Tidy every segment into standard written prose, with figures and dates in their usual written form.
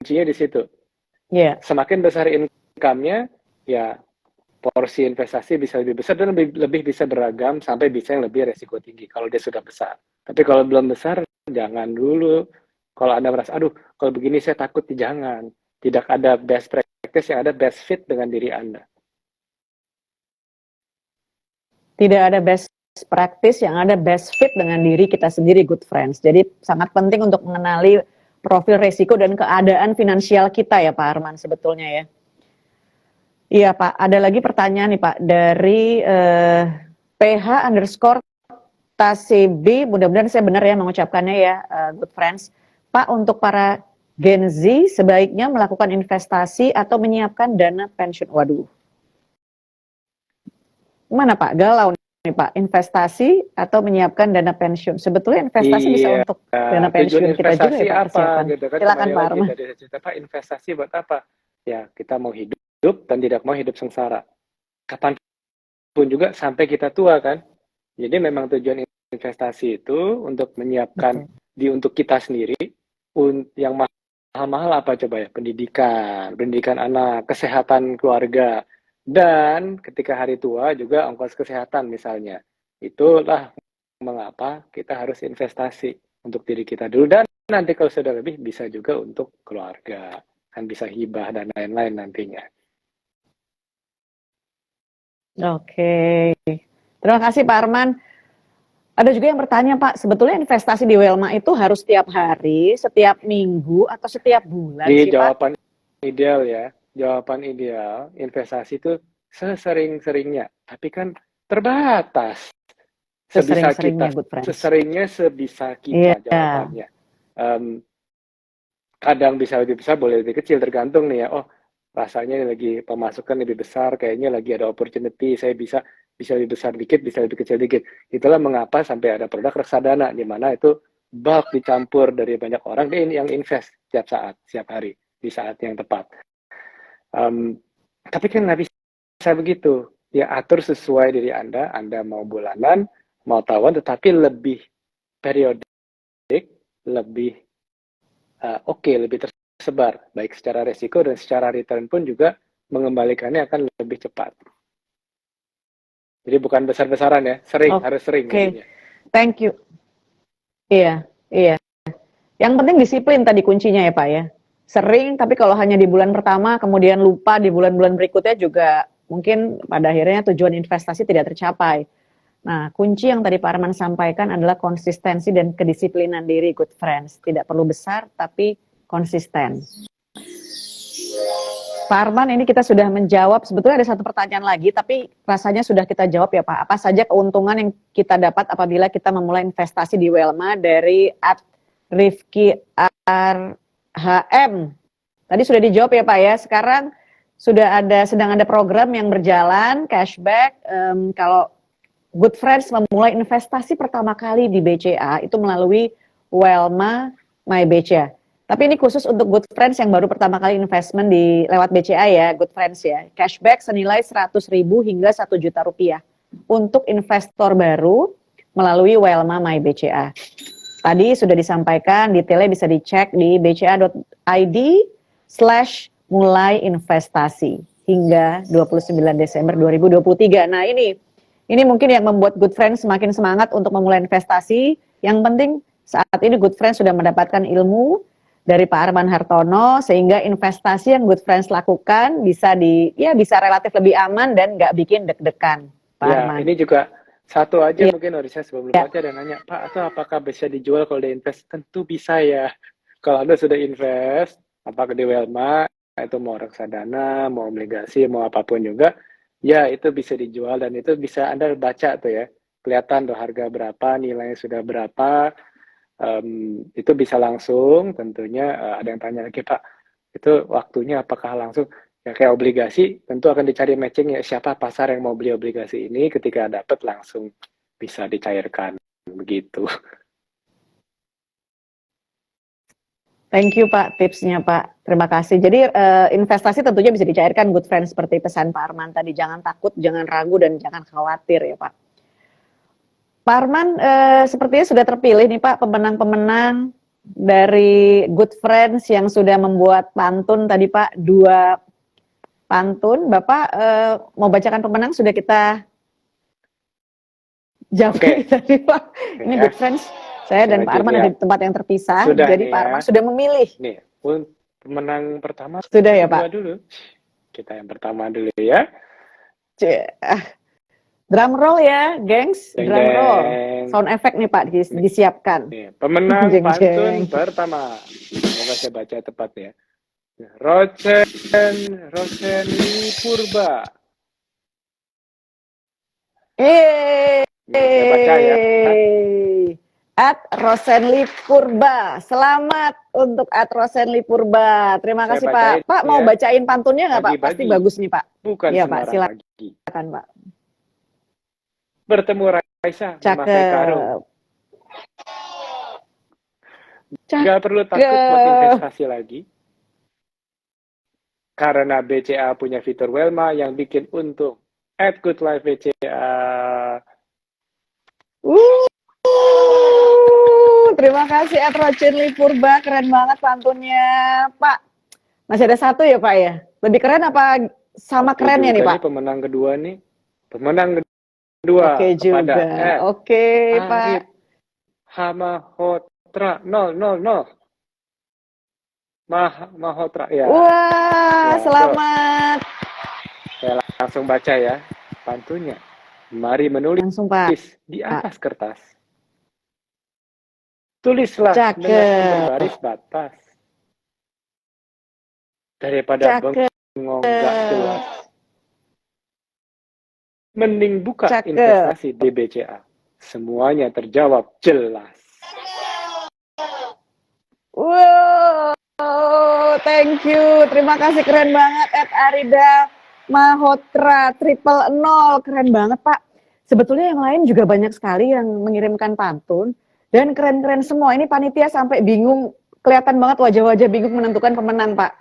kuncinya di situ. Iya. Semakin besar income-nya, ya porsi investasi bisa lebih besar dan lebih bisa beragam sampai bisa yang lebih resiko tinggi kalau dia sudah besar. Tapi kalau belum besar, jangan dulu. Kalau Anda merasa, aduh, kalau begini saya takut, jangan. Tidak ada best practice, yang ada best fit dengan diri Anda. Tidak ada best practice, yang ada best fit dengan diri kita sendiri, good friends. Jadi sangat penting untuk mengenali profil resiko dan keadaan finansial kita ya Pak Arman sebetulnya ya. Iya Pak, ada lagi pertanyaan nih Pak dari PH_TACB, mudah-mudahan saya benar ya mengucapkannya ya, good friends. Pak, untuk para Gen Z sebaiknya melakukan investasi atau menyiapkan dana pensiun. Waduh, mana Pak? Galau nih Pak, investasi atau menyiapkan dana pensiun. Sebetulnya investasi bisa untuk dana pensiun kita juga ya Pak, apa, persiapan. gitu kan? Silakan Pak Arman. Dari cerita Pak, investasi buat apa? Ya, kita mau hidup dan tidak mau hidup sengsara. Kapanpun juga sampai kita tua kan. Jadi memang tujuan investasi itu untuk menyiapkan untuk kita sendiri, yang mahal-mahal apa coba ya? Pendidikan anak, kesehatan keluarga, dan ketika hari tua juga ongkos kesehatan misalnya. Itulah mengapa kita harus investasi untuk diri kita dulu, dan nanti kalau sudah lebih bisa juga untuk keluarga, kan bisa hibah dan lain-lain nantinya. Oke, terima kasih Pak Arman. Ada juga yang bertanya Pak, sebetulnya investasi di Welma itu harus setiap hari, setiap minggu, atau setiap bulan sih Pak? Jawaban ideal ya, jawaban ideal investasi itu sesering-seringnya, tapi kan terbatas. Sesering-seringnya, good friends. Seseringnya sebisa kita, jawabannya. Kadang bisa lebih besar, boleh lebih kecil, tergantung nih ya. Oh, rasanya lagi pemasukan lebih besar, kayaknya lagi ada opportunity, saya bisa lebih besar dikit, bisa lebih kecil dikit. Itulah mengapa sampai ada produk reksadana, di mana itu bulk dicampur dari banyak orang, dia yang invest setiap saat, setiap hari, di saat yang tepat. Tapi kan nggak bisa begitu. Ya atur sesuai diri Anda mau bulanan, mau tahunan, tetapi lebih periodik, lebih lebih tersebar, baik secara resiko dan secara return pun juga mengembalikannya akan lebih cepat. Jadi bukan besar-besaran ya, harus sering. Oke, thank you. Iya. Yang penting disiplin tadi kuncinya ya Pak ya. Sering, tapi kalau hanya di bulan pertama, kemudian lupa di bulan-bulan berikutnya juga mungkin pada akhirnya tujuan investasi tidak tercapai. Nah, kunci yang tadi Pak Arman sampaikan adalah konsistensi dan kedisiplinan diri, good friends. Tidak perlu besar, tapi konsisten. Pak Arman, ini kita sudah menjawab, sebetulnya ada satu pertanyaan lagi, tapi rasanya sudah kita jawab ya Pak. Apa saja keuntungan yang kita dapat apabila kita memulai investasi di Welma dari Rifki RHM. Tadi sudah dijawab ya Pak ya. Sekarang sedang ada program yang berjalan, cashback. Kalau good friends memulai investasi pertama kali di BCA itu melalui Welma My BCA. Tapi ini khusus untuk good friends yang baru pertama kali investment di lewat BCA ya, good friends ya. Cashback senilai 100.000 hingga 1 juta rupiah untuk investor baru melalui Welma My BCA. Tadi sudah disampaikan, detailnya bisa dicek di bca.id/mulai investasi hingga 29 Desember 2023. Nah ini mungkin yang membuat good friends semakin semangat untuk memulai investasi. Yang penting saat ini good friends sudah mendapatkan ilmu dari Pak Arman Hartono, sehingga investasi yang good friends lakukan bisa relatif lebih aman dan nggak bikin deg-degan. Pak Arman. Ini juga satu aja mungkin Orisa sebelum lupa aja dan nanya, Pak, atau apakah bisa dijual kalau dia invest? Tentu bisa ya. Kalau Anda sudah invest, apakah di Welma, itu mau reksadana, mau obligasi, mau apapun juga, ya itu bisa dijual dan itu bisa Anda baca tuh ya, kelihatan tuh harga berapa, nilainya sudah berapa, itu bisa langsung. Tentunya ada yang tanya lagi, Pak, itu waktunya apakah langsung? Ya kayak obligasi, tentu akan dicari matching ya, siapa pasar yang mau beli obligasi ini, ketika dapat langsung bisa dicairkan, begitu. Thank you Pak, tipsnya Pak. Terima kasih. Jadi investasi tentunya bisa dicairkan good friends seperti pesan Pak Arman tadi. Jangan takut, jangan ragu, dan jangan khawatir ya Pak. Pak Arman sepertinya sudah terpilih nih Pak pemenang-pemenang dari Good Friends yang sudah membuat pantun tadi Pak, 2 pantun. Bapak mau bacakan pemenang sudah kita jawab tadi Pak. Ini ya. Good Friends, saya dan Pak Arman ada di tempat yang terpisah. Sudah jadi Pak Arman sudah memilih. Nih, pemenang pertama sudah ya Pak. Dulu. Kita yang pertama dulu ya. Drum roll ya, gengs. Drum roll. Sound effect nih Pak disiapkan. Nih, pemenang pantun pertama. Semoga saya baca tepat ya. Rosenli Purba. Saya baca ya. At Rosenli Purba. Selamat untuk At Rosenli Purba. Terima kasih Pak. Pak mau bacain pantunnya nggak Pak? Pasti bagus nih Pak. Bukan ya Pak, silakan Pak. Bertemu Raisa memakai karung. Gak perlu takut buat investasi lagi. Karena BCA punya fitur Welma yang bikin untung. At Good Life BCA. Terima kasih At Rosenli Purba, keren banget pantunnya Pak. Masih ada satu ya Pak ya? Lebih keren apa sama kerennya nih Pak? Pemenang kedua nih. Pemenang kedua. Oke juga. Oke Pak. Hamahotra 000. Mahotra ya. Wah, selamat. Saya langsung baca ya pantunnya. Mari menulis langsung, Pak. Di atas kertas. Tulislah dengan baris batas. Daripada bengong gak jelas. Mending buka investasi di BCA. Semuanya terjawab jelas. Wow, thank you. Terima kasih, keren banget. At Arida Mahotra 000, keren banget Pak. Sebetulnya yang lain juga banyak sekali yang mengirimkan pantun. Dan keren-keren semua. Ini panitia sampai bingung. Kelihatan banget wajah-wajah bingung menentukan pemenang Pak.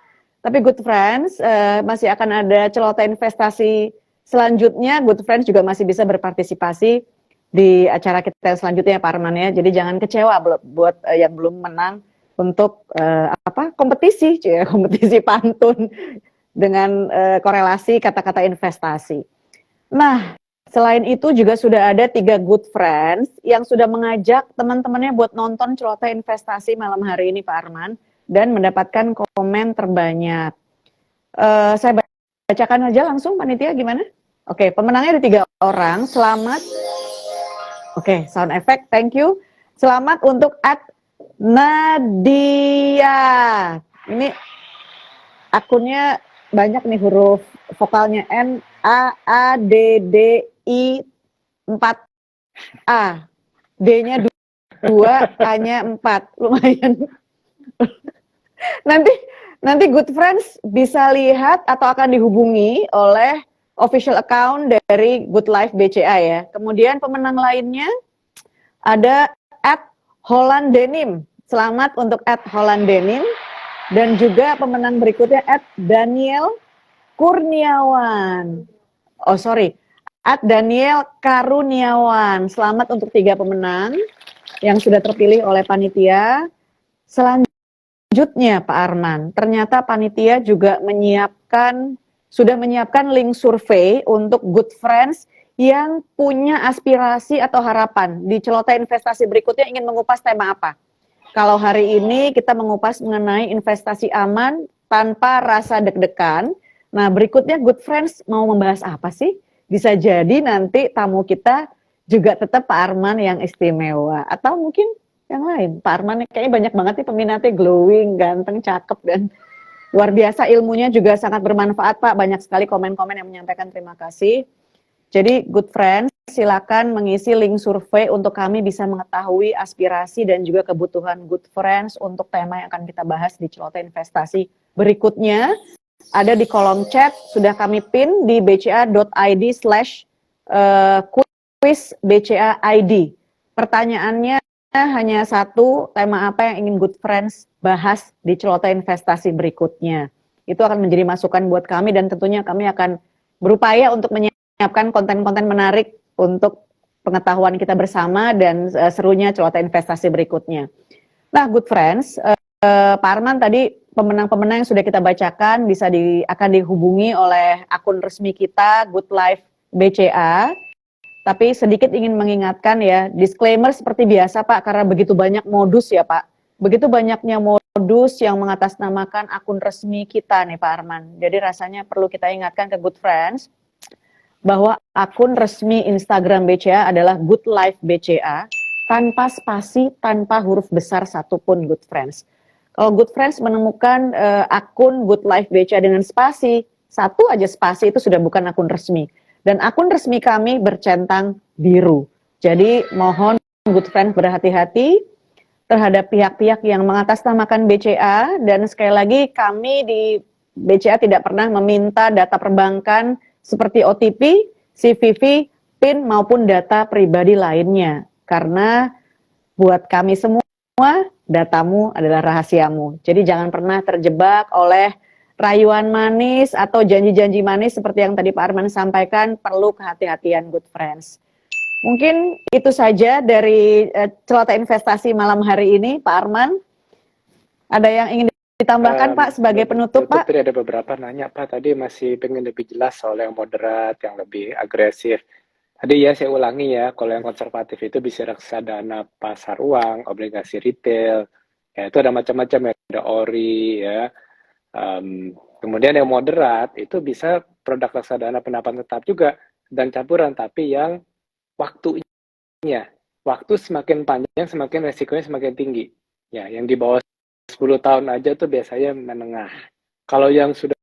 Tapi Good Friends masih akan ada celoteh investasi selanjutnya. Good Friends juga masih bisa berpartisipasi di acara kita selanjutnya Pak Arman ya. Jadi jangan kecewa buat yang belum menang untuk kompetisi pantun dengan korelasi kata-kata investasi. Nah, selain itu juga sudah ada 3 Good Friends yang sudah mengajak teman-temannya buat nonton celoteh investasi malam hari ini Pak Arman dan mendapatkan komen terbanyak. Saya bacakan aja langsung panitia gimana? Oke, pemenangnya ada 3 orang. Selamat. Oke, sound effect, thank you. Selamat untuk At Nadia. Ini akunnya banyak nih huruf vokalnya NAADDI 4A. D-nya 2, A-nya 4. Lumayan. Nanti Good Friends bisa lihat atau akan dihubungi oleh official account dari Good Life BCA ya. Kemudian pemenang lainnya ada At Holland Denim. Selamat untuk At Holland Denim. Dan juga pemenang berikutnya At Daniel Kurniawan. At Daniel Karuniawan. Selamat untuk 3 pemenang yang sudah terpilih oleh panitia. Selanjutnya Pak Arman, ternyata panitia juga sudah menyiapkan link survei untuk Good Friends yang punya aspirasi atau harapan di celoteh investasi berikutnya ingin mengupas tema apa? Kalau hari ini kita mengupas mengenai investasi aman tanpa rasa deg-degan. Nah, berikutnya Good Friends mau membahas apa sih? Bisa jadi nanti tamu kita juga tetap Pak Arman yang istimewa. Atau mungkin yang lain. Pak Arman kayaknya banyak banget nih peminatnya, glowing, ganteng, cakep, dan luar biasa ilmunya juga sangat bermanfaat Pak. Banyak sekali komen-komen yang menyampaikan terima kasih. Jadi Good Friends silakan mengisi link survei untuk kami bisa mengetahui aspirasi dan juga kebutuhan Good Friends untuk tema yang akan kita bahas di celoteh investasi berikutnya. Ada di kolom chat, sudah kami pin di bca.id/quiz/bcaid. Pertanyaannya hanya satu, tema apa yang ingin Good Friends bahas di celoteh investasi berikutnya. Itu akan menjadi masukan buat kami dan tentunya kami akan berupaya untuk menyiapkan konten-konten menarik untuk pengetahuan kita bersama dan serunya celoteh investasi berikutnya. Nah, Good Friends, Pak Arman tadi pemenang-pemenang yang sudah kita bacakan akan dihubungi oleh akun resmi kita Good Life BCA. Tapi sedikit ingin mengingatkan ya, disclaimer seperti biasa Pak, karena begitu banyak modus ya Pak. Begitu banyaknya modus yang mengatasnamakan akun resmi kita nih Pak Arman. Jadi rasanya perlu kita ingatkan ke Good Friends bahwa akun resmi Instagram BCA adalah Good Life BCA, tanpa spasi, tanpa huruf besar satupun Good Friends. Kalau Good Friends menemukan akun Good Life BCA dengan spasi, satu aja spasi itu sudah bukan akun resmi. Dan akun resmi kami bercentang biru. Jadi mohon Good Friends berhati-hati terhadap pihak-pihak yang mengatasnamakan BCA, dan sekali lagi kami di BCA tidak pernah meminta data perbankan seperti OTP, CVV, PIN maupun data pribadi lainnya. Karena buat kami semua, datamu adalah rahasiamu. Jadi jangan pernah terjebak oleh rayuan manis atau janji-janji manis seperti yang tadi Pak Arman sampaikan. Perlu kehati-hatian Good Friends. Mungkin itu saja dari Celoteh Investasi malam hari ini, Pak Arman. Ada yang ingin ditambahkan Pak sebagai penutup Pak? Putri, ada beberapa nanya Pak, tadi masih pengen lebih jelas soal yang moderat, yang lebih agresif. Tadi ya saya ulangi ya, kalau yang konservatif itu bisa reksadana pasar uang, obligasi retail, ya itu ada macam-macam ya, ada ori ya. Kemudian yang moderat itu bisa produk reksadana pendapatan tetap juga dan campuran, tapi yang waktunya, waktu semakin panjang semakin resikonya semakin tinggi. Ya, yang di bawah 10 tahun aja tuh biasanya menengah. Kalau yang sudah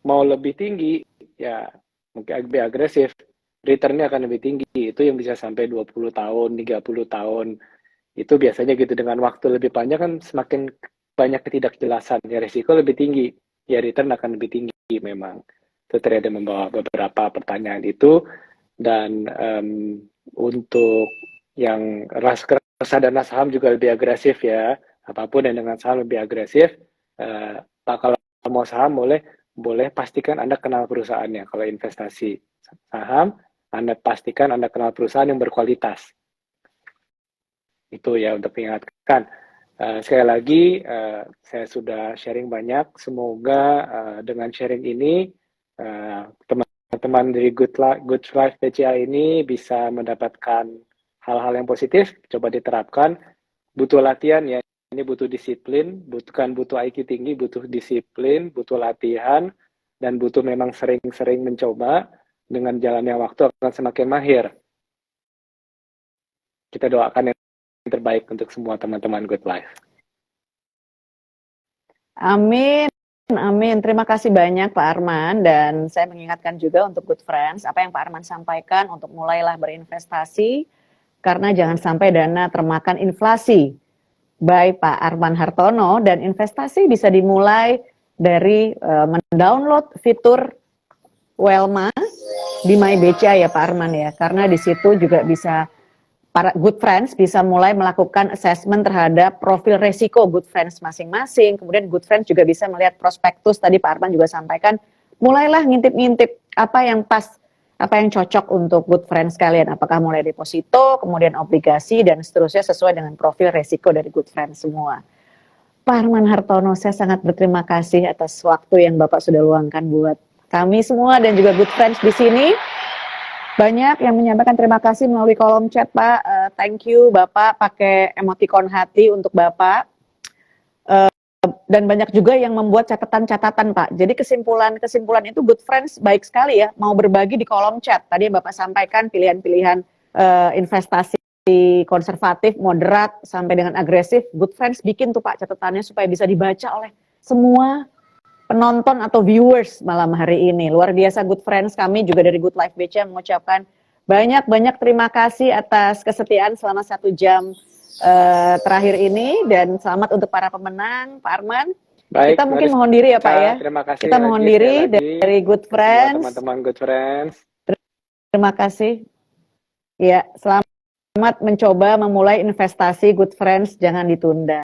mau lebih tinggi, ya mungkin lebih agresif, returnnya akan lebih tinggi. Itu yang bisa sampai 20 tahun, 30 tahun. Itu biasanya gitu, dengan waktu lebih panjang kan semakin banyak ketidakjelasan, ya risiko lebih tinggi, ya return akan lebih tinggi memang. Itu terjadi membawa beberapa pertanyaan itu. Dan untuk yang reksadana saham juga lebih agresif ya, apapun yang dengan saham lebih agresif. Pak, kalau mau saham boleh pastikan Anda kenal perusahaannya. Kalau investasi saham, Anda pastikan Anda kenal perusahaan yang berkualitas. Itu ya untuk diingatkan. Sekali lagi, saya sudah sharing banyak. Semoga dengan sharing ini, teman-teman dari Good Life BCA ini bisa mendapatkan hal-hal yang positif. Coba diterapkan. Butuh latihan ya. Ini butuh disiplin, butuh IQ tinggi, butuh disiplin, butuh latihan, dan butuh memang sering-sering mencoba. Dengan jalannya waktu akan semakin mahir. Kita doakan yang terbaik untuk semua teman-teman Good Life. Amin, amin. Terima kasih banyak Pak Arman, dan saya mengingatkan juga untuk Good Friends, apa yang Pak Arman sampaikan untuk mulailah berinvestasi, karena jangan sampai dana termakan inflasi. By Pak Arman Hartono, dan investasi bisa dimulai dari mendownload fitur Welma di My BCA ya Pak Arman ya, karena di situ juga bisa para Good Friends bisa mulai melakukan assessment terhadap profil resiko Good Friends masing-masing. Kemudian Good Friends juga bisa melihat prospektus, tadi Pak Arman juga sampaikan, mulailah ngintip-ngintip apa yang pas, apa yang cocok untuk Good Friends kalian. Apakah mulai deposito, kemudian obligasi, dan seterusnya sesuai dengan profil resiko dari Good Friends semua. Pak Arman Hartono, saya sangat berterima kasih atas waktu yang Bapak sudah luangkan buat kami semua dan juga Good Friends di sini. Banyak yang menyampaikan terima kasih melalui kolom chat Pak. Thank you Bapak, pakai emoticon hati untuk Bapak. Dan banyak juga yang membuat catatan-catatan Pak. Jadi kesimpulan itu Good Friends baik sekali ya, mau berbagi di kolom chat. Tadi Bapak sampaikan pilihan-pilihan investasi konservatif, moderat, sampai dengan agresif. Good Friends bikin tuh Pak catatannya supaya bisa dibaca oleh semua penonton atau viewers malam hari ini. Luar biasa Good Friends, kami juga dari Good Life BCA mengucapkan banyak-banyak terima kasih atas kesetiaan selama 1 jam terakhir ini, dan selamat untuk para pemenang, Pak Arman. Baik, kita mungkin mohon diri ya Pak ya. Terima kasih. Kita mohon diri dari Good Friends. Teman-teman Good Friends. Terima kasih. Ya, selamat mencoba memulai investasi Good Friends, jangan ditunda.